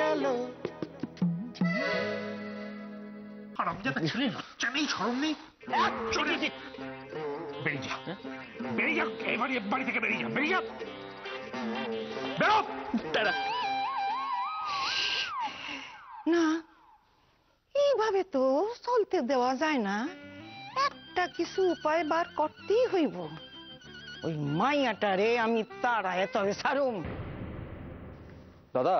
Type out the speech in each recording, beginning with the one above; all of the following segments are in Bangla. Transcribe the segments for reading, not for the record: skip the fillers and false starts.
গেল। আর আমি যাতে ছেলে লজ্জা নেই, শরম নেই, চলে বেরিয়ে যা, বেরিয়ে যা, বাড়ি থেকে বেরিয়ে যা, বেরিয়ে যা, বেরো। দাঁড়া, না, এইভাবে তো চলতে দেওয়া যায় না, একটা কিছু উপায় বার করতেই হইব। ওই মাইয়াটারে আমি তাড়ায় তবে সারুম। দাদা,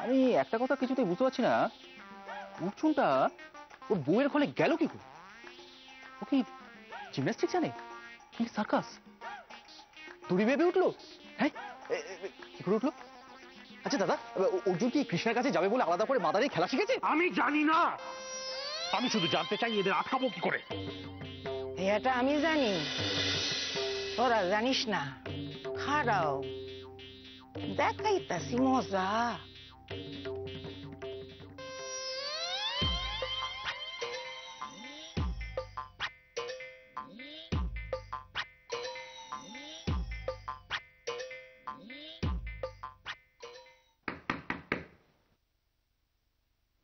আমি একটা কথা কিছুতেই বুঝতে পারছি না, অর্জুনটা ওর বউয়ের ঘরে গেল কি করে? ও কি জিমন্যাস্টিক জানে, কি সার্কাস? দড়ি বেঁধে উঠলো? হ্যাঁ, কি করে উঠলো? আচ্ছা দাদা, অর্জুন কি কৃষ্ণের কাছে যাবে বলে আলাদা করে মাদারি খেলা শিখেছে? আমি জানি না, আমি শুধু জানতে চাই এদের আটকাবো কি করে। এটা আমি জানি, তোরা জানিস না। খাড়াও, দেখাইতাছি মজা।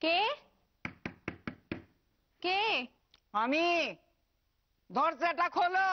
কে কে? আমি, দরজাটা খোলো।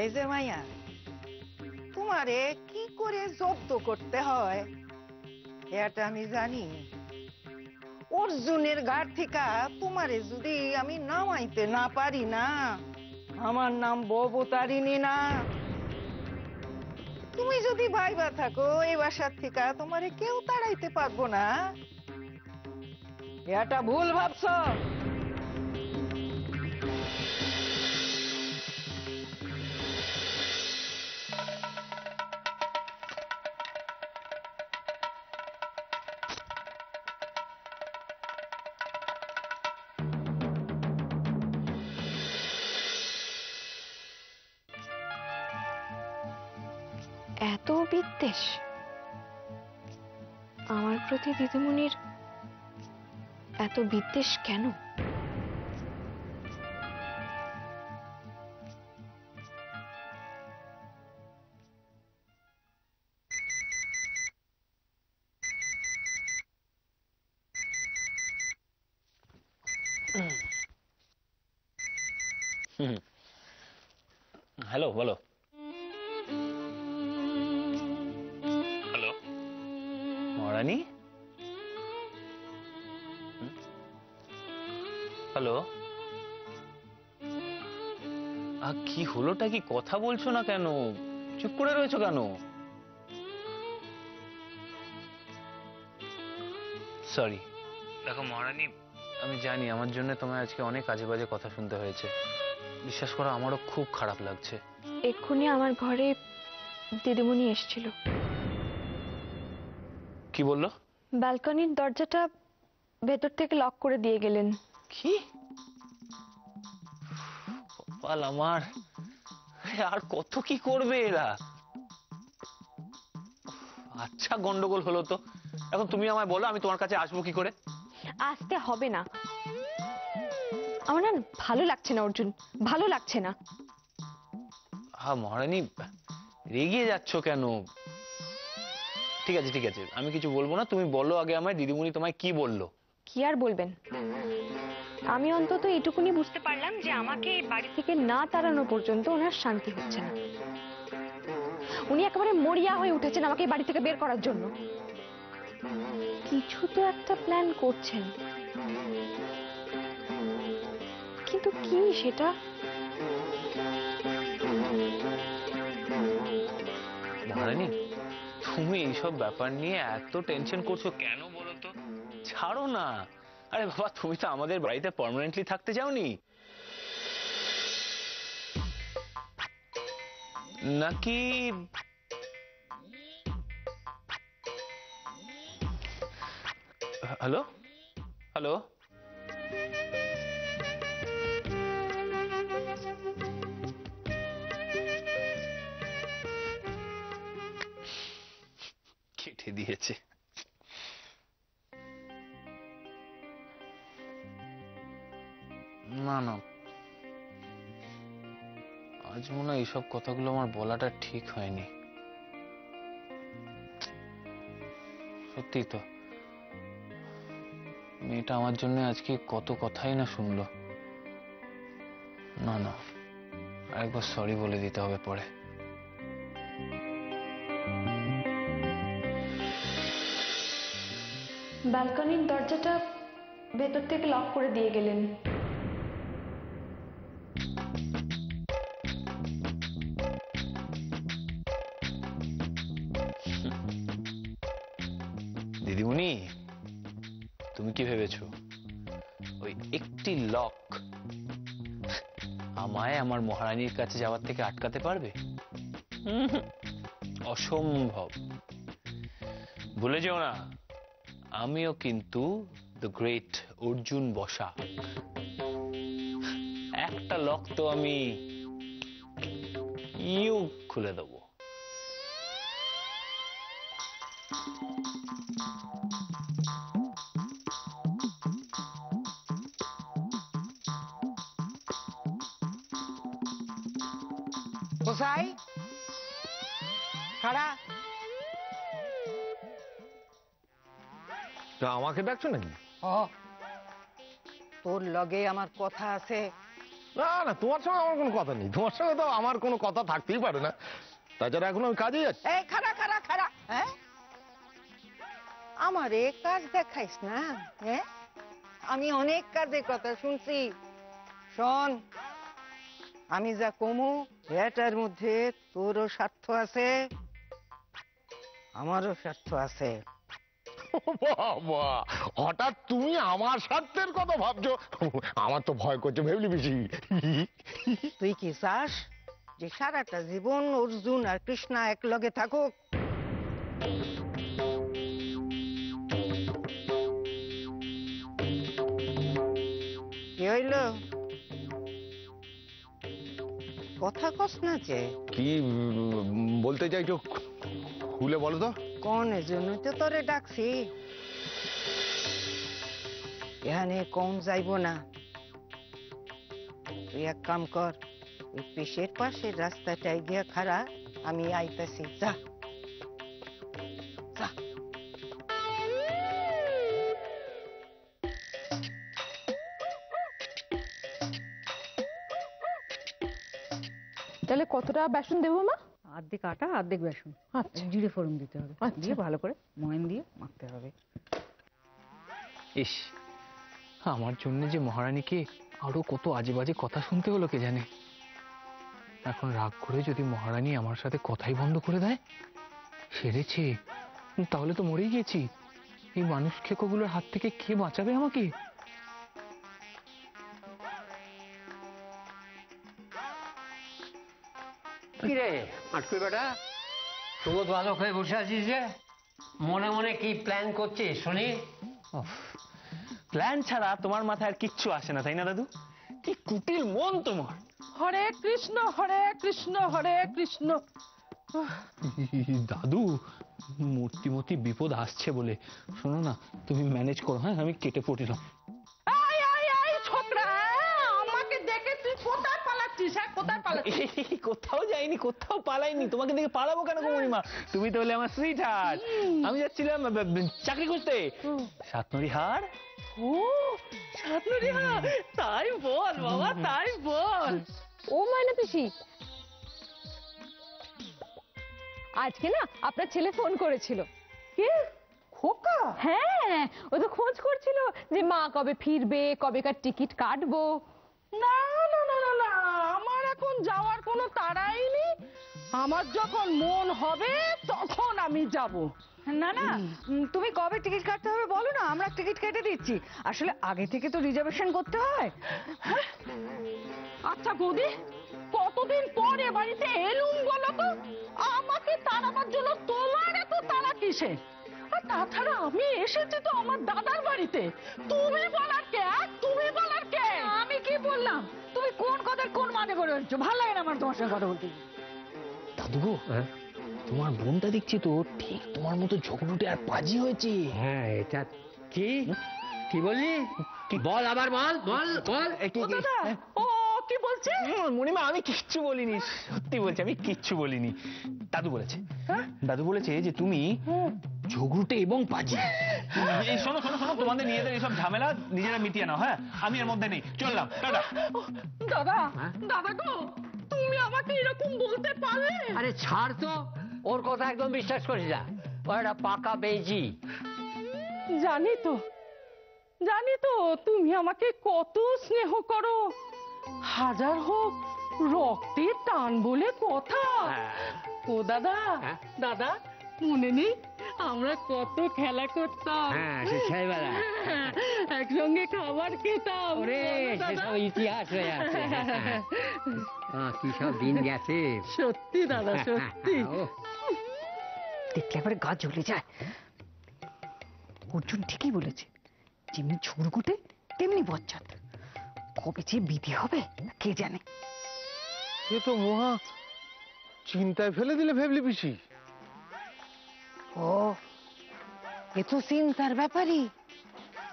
এই যে মাইয়া, তোমারে কি করে জব্দ করতে হয় এটা আমি জানি। অর্জুনের ঘাট থেকে তোমারে যদি আমি নামাইতে না পারি না, আমার নাম ববতারিণী না। তুমি যদি ভাইবা থাকো এই বাসার থেকে তোমারে কেউ তাড়াইতে পারবো না, এটা ভুল ভাবছো। এত বিদ্বেষ আমার প্রতি দিদিমণির, এত বিদ্বেষ কেন? হ্যালো, বলো। হ্যালো মহারানী, হ্যালো। কি হলোটা কি? কথা বলছো না কেন? চুপ করে রয়েছো কেন? সরি। দেখো মহারানী, আমি জানি আমার জন্য তোমায় আজকে অনেক আজে বাজে কথা শুনতে হয়েছে। বিশ্বাস করো, আমারও খুব খারাপ লাগছে। এক্ষুনি আমার ঘরে দিদিমণি এসেছিল। কি বললো? ব্যালকনির দরজাটা ভেতর থেকে লক করে দিয়ে গেলেন। কি? কপাল আমার, আর কত কি করবে এরা। আচ্ছা, গন্ডগোল হলো তো। এখন তুমি আমায় বলো, আমি তোমার কাছে আসবো কি করে? আসতে হবে না, আমার না ভালো লাগছে না অর্জুন, ভালো লাগছে না। হ্যাঁ মহারানী, রেগে যাচ্ছ কেন? ঠিক আছে ঠিক আছে, আমি কিছু বলবো না, তুমি বলো আগে আমায় দিদিমণি তোমায় কি বললো। কি আর বলবেন, আমি অন্তত এটুকুনি বুঝতে পারলাম যে আমাকে বাড়ি থেকে না তাড়ানো পর্যন্ত ওনার শান্তি হচ্ছে না। উনি একেবারে মরিয়া হয়ে উঠেছেন আমাকে বাড়ি থেকে বের করার জন্য। কিছু তো একটা প্ল্যান করছেন, কিন্তু কি সেটা? মহারানী, তুমি এইসব ব্যাপার নিয়ে এত টেনশন করছো কেন বলো তো? ছাড়ো না, আরে বাবা, তুমি তো আমাদের বাড়িতে পার্মানেন্টলি থাকতে চাওনি নাকি? হ্যালো হ্যালো, কেটে দিয়েছে। না না, আজ মনে হয় এইসব কথাগুলো আমার বলাটা ঠিক হয়নি। সত্যি তো, মেয়েটা আমার জন্য আজকে কত কথাই না শুনলো। না না, আরেকবার সরি বলে দিতে হবে পরে। ব্যালকনির দরজাটা ভেতর থেকে লক করে দিয়ে গেলেন। দিদিমণি, তুমি কি ভেবেছো ওই একটি লক আমায় আমার মহারানীর কাছে যাওয়ার থেকে আটকাতে পারবে? অসম্ভব। ভুলে যেও না, আমিও কিন্তু দ্য গ্রেট অর্জুন বসা। একটা লক তো আমি খুলে দেবো। কোথায় খাড়া? আমাকে ডাকছো নাকি? তোর লগে আমার কথা আছে। না না, তোমার সঙ্গে আমার কোনো কথা নেই। তোমার সঙ্গে তো আমার কোনো কথা থাকতেই পারে না। তাছাড়া এখন আমি কাজেই যাচ্ছি। এই খাড়া খাড়া খাড়া, হ্যাঁ আমার এ কাজ দেখাইস না। হ্যাঁ, আমি অনেক কাজের কথা শুনছি। শোন, আমি যা কমু এটার মধ্যে তোরও স্বার্থ আছে, আমারও স্বার্থ আছে। বাবা, হঠাৎ তুমি আমার স্বার্থের কথা ভাবছো? আমার তো ভয় করছে ভেবলি বেশি। তুই কি চাস যে সারাটা জীবন অর্জুন আর কৃষ্ণা এক লগে থাকুক? কি হইল? কথা কস না যে? কি বলতে চাইছো খুলে বলো তো। কোন জন্যই তো তোরে ডাকছি। এখানে কম যাইব না। তুই এক কাম কর, ওই পেশের পাশে রাস্তাটায় গিয়া খাড়া, আমি আইতাছি। যা যা। তাহলে কতটা বেসন দেবো মা? অর্ধেক আটা অর্ধেক বেসন, জিরে ফোড়ন দিতে হবে, দিয়ে ভালো করে ময়ান দিয়ে মাখতে হবে। ইস, আমার জন্য যে মহারানীকে আরো কত আজে বাজে কথা শুনতে হলো কে জানে। এখন রাগ করে যদি মহারানী আমার সাথে কথাই বন্ধ করে দেয়, সেরেছে, তাহলে তো মরেই গেছি। এই মানুষ খেকোগুলোর হাত থেকে কে বাঁচাবে আমাকে? কিরে আটকুই বেটা, সুবোধ বালক হয়ে বসে আছিস যে, মনে মনে কি প্ল্যান করছিস শুনি? প্ল্যান ছাড়া তোমার মাথায় আর কিচ্ছু আসে না, তাই না দাদু? কি কুটিল মন তোমার। হরে কৃষ্ণ হরে কৃষ্ণ হরে কৃষ্ণ। দাদু, মূর্তিমতি বিপদ আসছে বলে, শোনো না, তুমি ম্যানেজ করো। হ্যাঁ, আমি কেটে পড়িলাম। আয় আয় আয় ছোকরা, আমাকে দেখে তুই কোথায় পালাচ্ছিস? হ্যাঁ, কোথায় পালাচ্ছিস? কোথাও যাইনি, কোথাও পালাইনি। তোমাকে দেখে পালাবো কেন মণিমা? তুমি তো হলে আমার সুইট হার্ট। আমি যাচ্ছিলাম চাকরি করতে সাতনড়িহাট। ও সাতনড়িহাট, তাই বল বাবা, তাই বল। ও ময়না পিসি, আজকে না আপনার ছেলে ফোন করেছিল। কে? খোকা? হ্যাঁ, ও তো খোঁজ করছিল যে মা কবে ফিরবে, কবেকার টিকিট কাটবো। না না না না না, আমার এখন যাওয়ার কোনো তাড়াই নেই। আমার যখন মন হবে তখন আমি যাব। না না, তুমি কবে টিকিট কাটতে হবে বলো না, আমরা টিকিট কেটে দিচ্ছি। আসলে আগে থেকে তো রিজার্ভেশন করতে হয়। আচ্ছা বৌদি, কতদিন পরে বাড়িতে এলুম বলো তো? আমাকে তাড়াবার জন্য তোমার এত তাড়া কিসে? আর তাছাড়া আমি এসেছি তো আমার দাদার বাড়িতে, তুমি বলার কে? তুমি বলার কে? আমি কি বললাম? তুমি কোন কথার কোন মানে করে হচ্ছ? ভালো লাগে না আমার তোমার সঙ্গে কথা বলতে। দাদু তোমার বোনটা দেখছি তো ঠিক তোমার মতো ঝগড়ুটে আর পাজি হয়েছে। হ্যাঁ, এটা কি কি বললি? বল, আবার বল বল বল। ও দাদা, ও কি বলছে? মণিমা আমি কিচ্ছু বলিনি, সত্যি বলছি আমি কিচ্ছু বলিনি। দাদু বলেছে, দাদু বলেছে যে তুমি ঝগড়ুটে এবং পাজি। এই শোনো শোনো শোনো, তোমাদের নিজেদের এইসব ঝামেলা নিজেরা মিটিয়ে নাও। হ্যাঁ, আমি এর মধ্যে নেই, চললাম, টাটা। দাদা, দাদা গো, তুমি আমাকে এরকম বলতে পারলে? আরে ছাড় তো, ওর কথা একদম বিশ্বাস করিস না। ও একটা পাকা বেজি। জানি তো, জানি তো তুমি আমাকে কত স্নেহ করো। হাজার হোক রক্তের টান বলে কথা। ও দাদা, দাদা মনে নেই আমরা কত খেলা করতাম? হ্যাঁ, সে ছেলেবেলা একসঙ্গে খাবার খেতাম। ওরে, সেসব ইতিহাস হয়ে আছে। কি সব দিন গেছে। সত্যি দাদা, সত্যি। দেখলে এবারে গা জ্বলে যায়। অর্জুন ঠিকই বলেছে, যেমনি ঝুড়গুটে তেমনি বজ্জাত। কবে যে বিধি হবে কে জানে। এ তো মহা চিন্তায় ফেলে দিলে ভেবলি পিসি। ও, এ তো চিন্তার ব্যাপারই।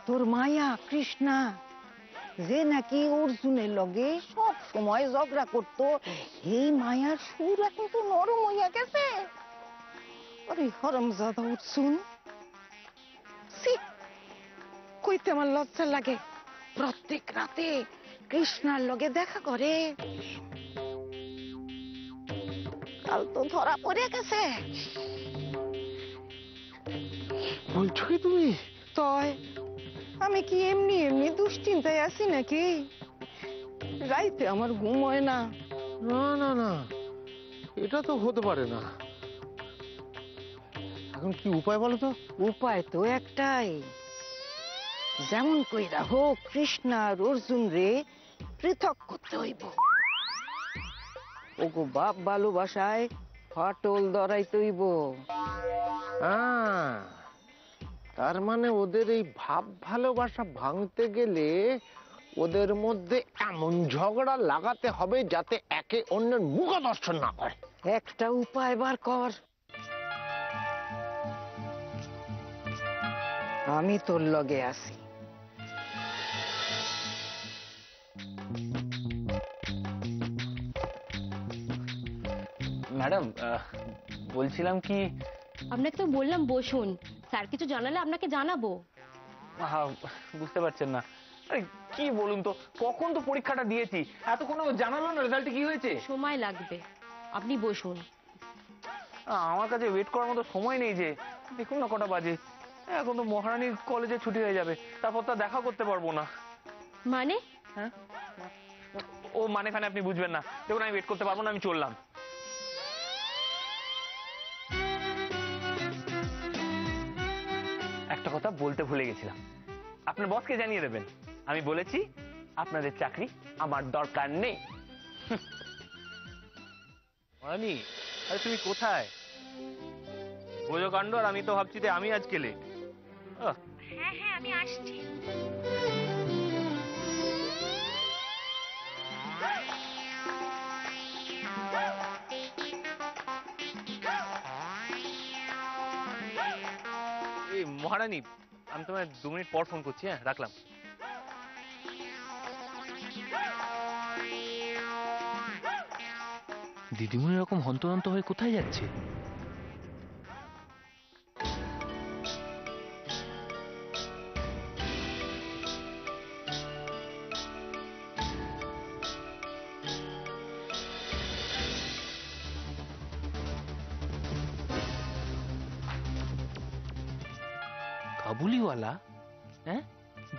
তোর মায়া কৃষ্ণা, যে নাকি অর্জুনের লগে সব সময় ঝগড়া করতো, এই মায়ার সুর এখন তো নরম হইয়া গেছে। আরে হরমজাদা অর্জুন, ছি, কইতে আমার লজ্জা লাগে। প্রত্যেক রাতে কৃষ্ণার লগে দেখা করে। কাল তো ধরা পড়ে গেছে। বলছো কি তুমি? তয় আমি কি এমনি এমনি দুশ্চিন্তায় আছি নাকি? রাইতে আমার ঘুম হয় না। না না না, এটা তো হতে পারে না। এখন কি উপায় বলো তো? উপায় তো একটাই, যেমন কইরা হোক কৃষ্ণা আর অর্জুন রে পৃথক করতে হইব। ওগো বাপ ভালোবাসায় ফাটল ধরাইতে হইব। তার মানে ওদের এই ভাব ভালোবাসা ভাঙতে গেলে ওদের মধ্যে এমন ঝগড়া লাগাতে হবে যাতে একে অন্যের মুখ দর্শন না করে। একটা উপায় বার কর। আমি তোর লগে আছি। ম্যাডাম বলছিলাম কি, আপনাকে তো বললাম বসুন, স্যার কিছু জানালে আপনাকে জানাবো। বুঝতে পারছেন না? আরে কি বলুন তো, কখন তো পরীক্ষাটা দিয়েছি, এতক্ষণ জানালো না রেজাল্টে কি হয়েছে। সময় লাগবে, আপনি বসুন। আমার কাছে ওয়েট করার মতো সময় নেই। যে দেখুন না কটা বাজে, এখন তো মহারানীর কলেজে ছুটি হয়ে যাবে, তারপর তো দেখা করতে পারবো না। মানে? হ্যাঁ, ও মানে খানে আপনি বুঝবেন না। দেখুন আমি ওয়েট করতে পারবো না, আমি চললাম। একটা কথা বলতে ভুলে গেছিলাম, আপনার বসকে জানিয়ে দেবেন আমি বলেছি আপনাদের চাকরি আমার দরকার নেই। মহারানী, আরে তুমি কোথায়? বোঝো কাণ্ড, আর আমি তো ভাবছি যে আমি আজকে লেট। হ্যাঁ হ্যাঁ, আমি আসছি। এই মহারানী, আমি তোমায় 2 মিনিট পর ফোন করছি। হ্যাঁ, রাখলাম। দিদিমণি এরকম হন্তদন্ত হয়ে কোথায় যাচ্ছে? কাবুলিওয়ালা? হ্যাঁ,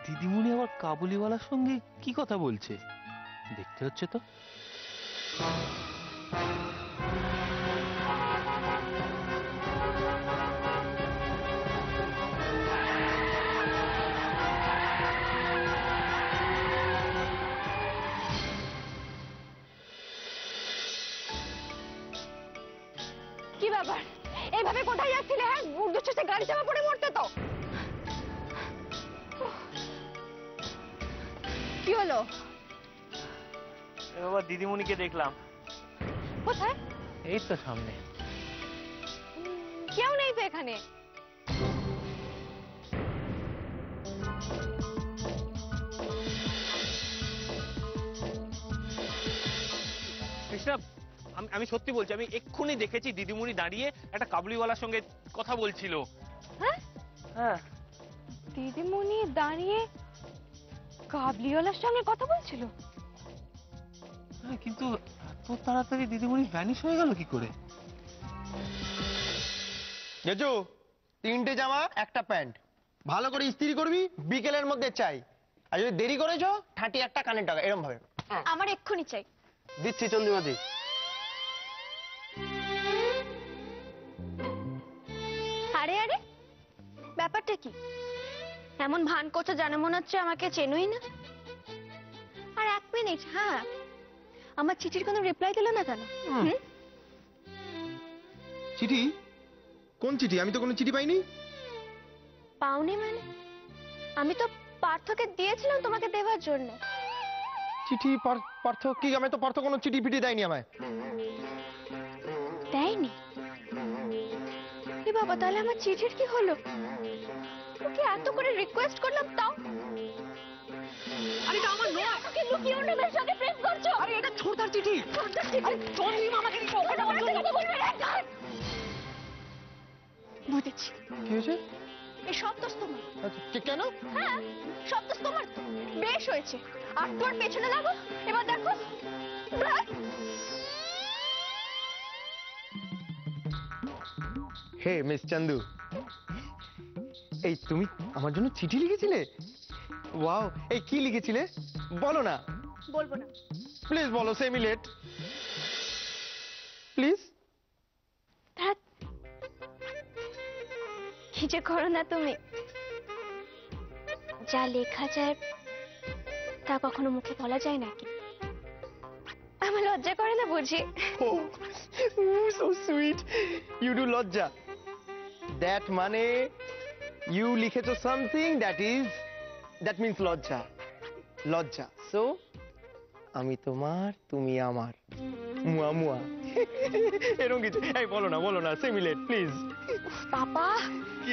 দিদিমণি আবার কাবুলিওয়ালার সঙ্গে কি কথা বলছে? দেখতে হচ্ছে তো। ব্যাপার? এইভাবে কোথায় যাচ্ছিলে? হ্যাঁ, উর্দু শেষে গাড়ি চাপা পড়ে মরতে তো। কি হলো? বাবা দিদিমণিকে দেখলাম। কোথায়? এই তো সামনে। কেউ নেই তো এখানে। কৃষ্ণা, আমি সত্যি বলছি, আমি এক্ষুনি দেখেছি দিদিমণি দাঁড়িয়ে একটা কাবুলিওয়ালার সঙ্গে কথা বলছিল। হ্যাঁ? হ্যাঁ। দিদিমণি দাঁড়িয়ে কাবলিওয়ালার সঙ্গে কথা বলছিল? কিন্তু এত তাড়াতাড়ি দিদিমণি ভ্যানিশ হয়ে গেল কি করে? গেছো 3টে জামা 1টা প্যান্ট ভালো করে ইস্ত্রি করবি, বিকেলের মধ্যে চাই। আর যদি দেরি করেছো ঠাঁটি একটা কানের টাকা এরকম ভাবে আমার এক্ষুনি চাই। দিচ্ছি চন্দ্রিমাদি। আরে আরে, ব্যাপারটা কি? এমন ভান করছো জানা মনে হচ্ছে আমাকে চেনোই না। আর 1 মিনিট, হ্যাঁ, আমার চিঠির কোনো রিপ্লাই দিল না কেন? হুম? চিঠি? কোন চিঠি? আমি তো কোনো চিঠি পাইনি। পাওনি মানে? আমি তো পার্থকে দিয়েছিলাম তোমাকে দেওয়ার জন্য। চিঠি? পার্থ কি? আমি তো পার্থ কোনো চিঠি ফিটি দেয়নি আমায়। দেয়নি? এ বাবা, তাহলে আমার চিঠির কি হলো? ওকে এত করে রিকোয়েস্ট করলাম তাও। আরে এটা আমার নয়। আমাকে লুকিয়ে অন্য মেয়ের সঙ্গে প্রেম করছো? আরে এটা ছোটদার চিঠি। ছোটদার চিঠি? আরে চন্দ্রিমা আমাকে দিছো, ওখানে আমার জন্য কথা বলবে না। বুঝেছি। কি হয়েছে? এই সব দোষ তোমার। কেন? হ্যাঁ, সব দোষ তোমার তো। বেশ হয়েছে, আর তোর পেছনে লাগো। এবার দেখো। হে মিস চন্দু, এই তুমি আমার জন্য চিঠি লিখেছিলে? ওয়াও, এই কি লিখেছিলে বলো না। বলবো না। প্লিজ বলো, সেমি লেট প্লিজ। ধ্যাৎ, কি যে করো না তুমি। যা লেখা যায় তা কখনো মুখে বলা যায় নাকি? আমার লজ্জা করে না বুঝি? Oh, so sweet. You do লজ্জা। That মানে you লিখেছো something that means লজ্জা। লজ্জা। So আমি তোমার, তুমি আমার। মুয়া মুয়া। এরকম কিছু। এই বলো না, সিমিলেট প্লিজ। বাবা,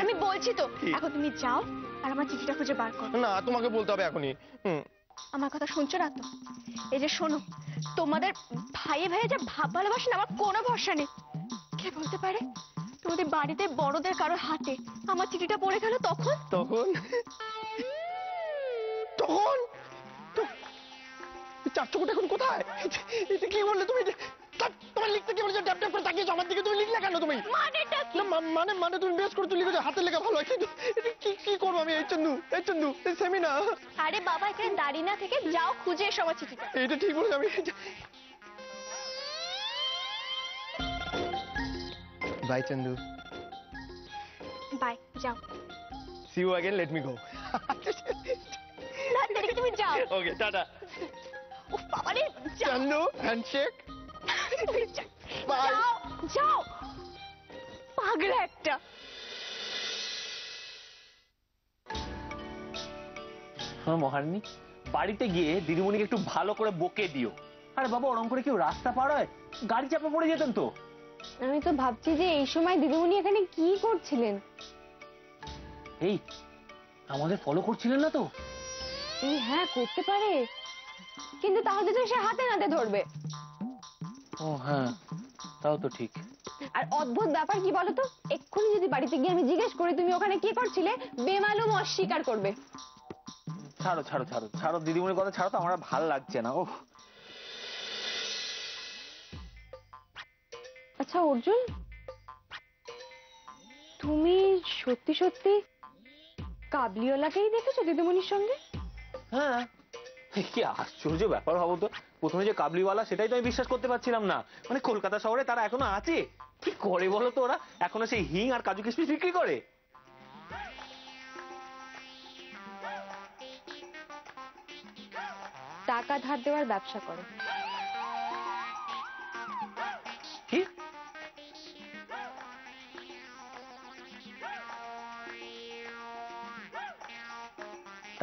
আমি বলছি তো, এখন তুমি যাও আর আমার চিঠিটা খুঁজে বার করো। না, তোমাকে বলতে হবে এখনই। আমার কথা শুনছো না তো? এই যে শোনো, তোমাদের ভাইয়ে ভাইয়ে যা ভাব ভালোবাসে না, আমার কোনো ভরসা নেই। কে বলতে পারে তোমাদের বাড়িতে বড়দের কারোর হাতে আমার চিঠিটা পড়ে গেল তখন? তখন চার চোখটা এখন কোথায়? এটা কি বললে তুমি? তোমার লিখতে কি বলেছো? ট্যাপ ট্যাপ করে তাকিয়েছো আমার দিকে, তুমি লিখলে কেন তুমি? মানেটা কি? না মানে তুমি বেশ করে তুমি লিখেছো, হাতের লেখা ভালো হয়, কিন্তু এটা কি করবো আমি? এই চন্দু সেমি না। আরে বাবা, এখানে দাঁড়িয়ে না থেকে যাও খুঁজে এসো আমার চিঠিটা। এটা ঠিক বলেছো। আমি বাই চন্দু। বাই, যাও। See you again, let me go. না, দেখি তুমি যাও। Okay, tata. উফ বাবা রে, যাও। চন্দু, হ্যান্ডশেক। বাই। যাও। পাগলা একটা। মহারানী, বাড়িতে গিয়ে দিদিমণিকে একটু ভালো করে বকে দিও। আরে বাবা, ওরম করে কেউ রাস্তা পার হয়? গাড়ি চাপা পড়ে যেতেন তো। আমি তো ভাবছি যে এই সময় দিদিমণি এখানে কি করছিলেন। এই আমাদের ফলো করছিলেন না তো? এই হ্যাঁ, করতে পারে, কিন্তু তাহলে তো সে হাতে নাতে ধরবে। ও হ্যাঁ, তাও তো ঠিক। আর অদ্ভুত ব্যাপার কি বলতো, এক্ষুনি যদি বাড়িতে গিয়ে আমি জিজ্ঞেস করি তুমি ওখানে কি করছিলে, বেমালুম অস্বীকার করবে। ছাড়ো দিদিমণির কথা ছাড়ো তো, আমার আর ভাল লাগছে না। ও আচ্ছা অর্জুন, তুমি সত্যি সত্যি কাবলিওয়ালাকেই দেখেছো দিদিমণির সঙ্গে? হ্যাঁ, কি আশ্চর্য ব্যাপার ভাবো তো। প্রথমে যে কাবলিওয়ালা, সেটাই তো আমি বিশ্বাস করতে পারছিলাম না। মানে কলকাতা শহরে তারা এখনো আছে? কি করে বলো তো ওরা? এখনো সেই হিং আর কাজু কিশমিশ বিক্রি করে? টাকা ধার দেওয়ার ব্যবসা করে। কি?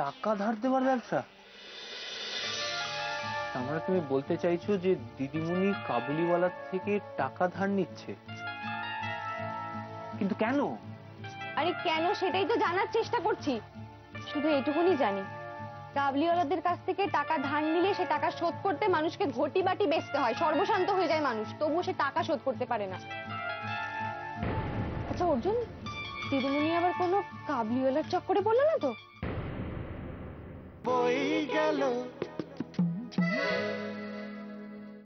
টাকা ধার দেওয়ার ব্যবসা? আমরা তুমি বলতে চাইছো যে দিদিমণি কাবুলিওয়ালা থেকে টাকা ধার নিচ্ছে? কিন্তু কেন? আরে কেন সেটাই তো জানার চেষ্টা করছি। শুধু এটুকুনি জানি, কাবলিওয়ালাদের কাছ থেকে টাকা ধার নিলে সে টাকা শোধ করতে মানুষকে ঘটি বাটি বেচতে হয়, সর্বশান্ত হয়ে যায় মানুষ, তবুও সে টাকা শোধ করতে পারে না। আচ্ছা অর্জুন, দিদিমণি আবার কোনো কাবলিওয়ালার চক্করে পড়লো না তো? বই গেল